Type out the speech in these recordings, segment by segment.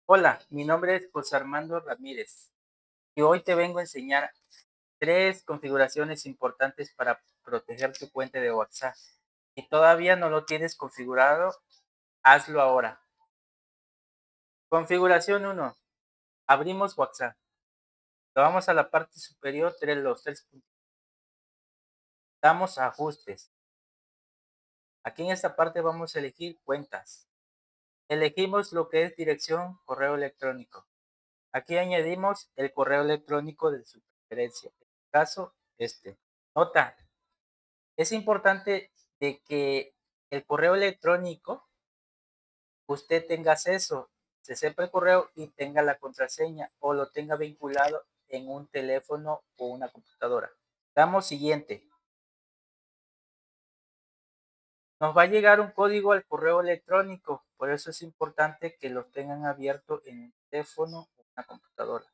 Hola, mi nombre es José Armando Ramírez y hoy te vengo a enseñar tres configuraciones importantes para proteger tu cuenta de WhatsApp. Si todavía no lo tienes configurado, hazlo ahora. Configuración uno: Abrimos WhatsApp. Vamos a la parte superior, los tres puntos. Damos a ajustes. Aquí en esta parte vamos a elegir cuentas. Elegimos lo que es dirección correo electrónico. Aquí añadimos el correo electrónico de su preferencia. En este caso, este. Nota: es importante de que el correo electrónico usted tenga acceso, se sepa el correo y tenga la contraseña o lo tenga vinculado en un teléfono o una computadora. Damos siguiente. Nos va a llegar un código al correo electrónico, por eso es importante que lo tengan abierto en un teléfono o una computadora.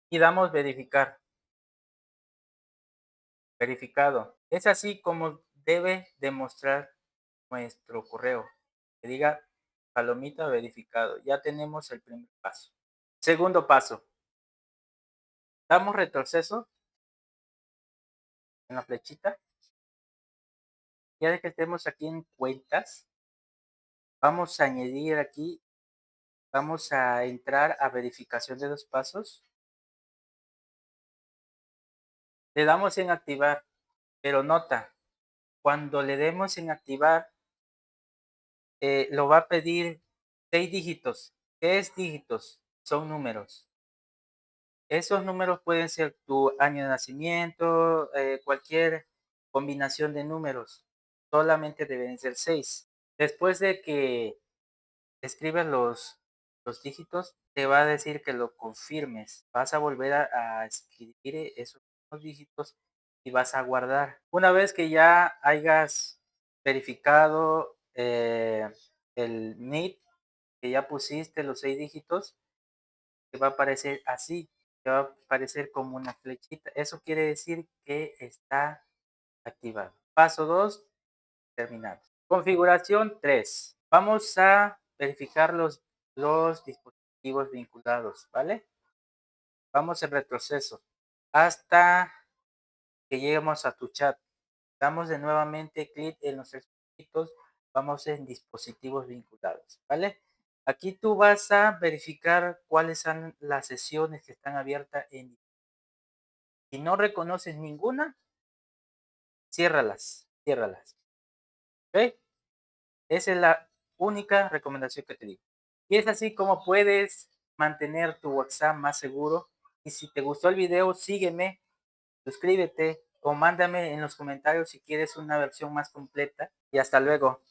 Y damos verificar. Verificado. Es así como debe demostrar nuestro correo, que diga palomita verificado. Ya tenemos el primer paso. Segundo paso, damos retroceso en la flechita. Ya de que estemos aquí en cuentas, vamos a añadir aquí, vamos a entrar a verificación de 2 pasos. Le damos en activar, pero nota, cuando le demos en activar, lo va a pedir 6 dígitos. ¿Qué es dígitos? Son números. Esos números pueden ser tu año de nacimiento, cualquier combinación de números. Solamente deben ser 6. Después de que escribas los dígitos, te va a decir que lo confirmes. Vas a volver a escribir esos dígitos y vas a guardar. Una vez que ya hayas verificado el NIP, que ya pusiste los 6 dígitos, te va a aparecer así, te va a aparecer como una flechita. Eso quiere decir que está activado. Paso 2, terminado. Configuración 3. Vamos a verificar los dispositivos vinculados, ¿vale? Vamos en retroceso hasta que lleguemos a tu chat. Damos de nuevamente clic en los tres puntitos, vamos en dispositivos vinculados, ¿vale? Aquí tú vas a verificar cuáles son las sesiones que están abiertas en. Si no reconoces ninguna, ciérralas, ciérralas, ¿ok? Esa es la única recomendación que te digo. Y es así como puedes mantener tu WhatsApp más seguro. Y si te gustó el video, sígueme, suscríbete o mándame en los comentarios si quieres una versión más completa. Y hasta luego.